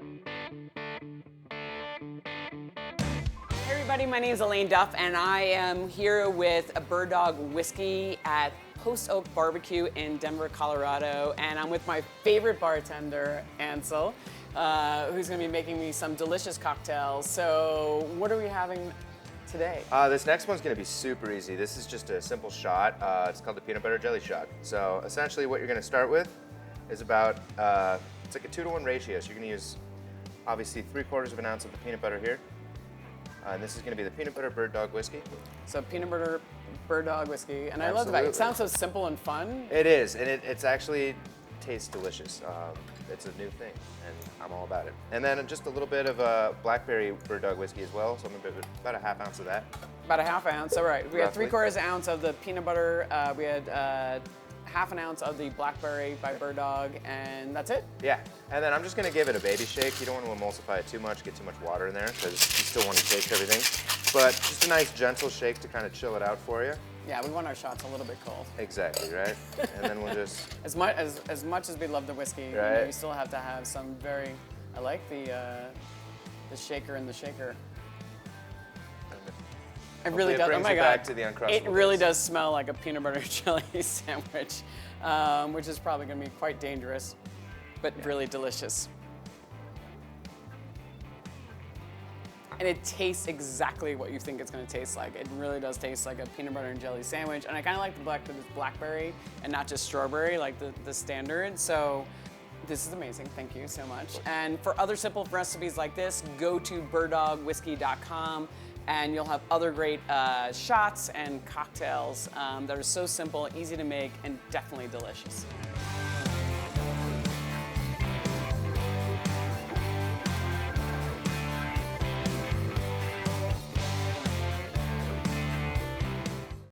Hey everybody, my name is Elaine Duff, and I am here with a Bird Dog Whiskey at Post Oak Barbecue in Denver, Colorado, and I'm with my favorite bartender, Ansel, who's going to be making me some delicious cocktails. So, what are we having today? This next one's going to be super easy. This is just a simple shot. It's called the peanut butter jelly shot. So, essentially, what you're going to start with is about it's like a 2-to-1 ratio. So, you're going to use obviously 3/4 of an ounce of the peanut butter here. And this is going to be the peanut butter Bird Dog whiskey. So peanut butter Bird Dog whiskey, and I love the fact it sounds so simple and fun. It is, and it's actually tastes delicious. It's a new thing, and I'm all about it. And then just a little bit of Blackberry Bird Dog whiskey as well, so I'm going to about a 1/2 ounce of that. About a 1/2 ounce, all right. We had Roughly. 3/4 ounce of the peanut butter, we had 1/2 ounce of the Blackberry by Bird Dog, and that's it? Yeah, and then I'm just going to give it a baby shake. You don't want to emulsify it too much, get too much water in there, because you still want to taste everything. But just a nice gentle shake to kind of chill it out for you. Yeah, we want our shots a little bit cold. Exactly, right? And then we'll just... As much as we love the whiskey, you know, Right. you still have to have some very, I like the shaker in the shaker. It really does. Oh brings my it God! back to the Uncrustables It really days. does smell like a peanut butter jelly sandwich, which is probably going to be quite dangerous, but really delicious. And it tastes exactly what you think it's going to taste like. It really does taste like a peanut butter and jelly sandwich, and I kind of like the blackberry and not just strawberry like the standard. So. This is amazing, thank you so much. And for other simple recipes like this, go to birddogwhiskey.com and you'll have other great shots and cocktails that are so simple, easy to make, and definitely delicious.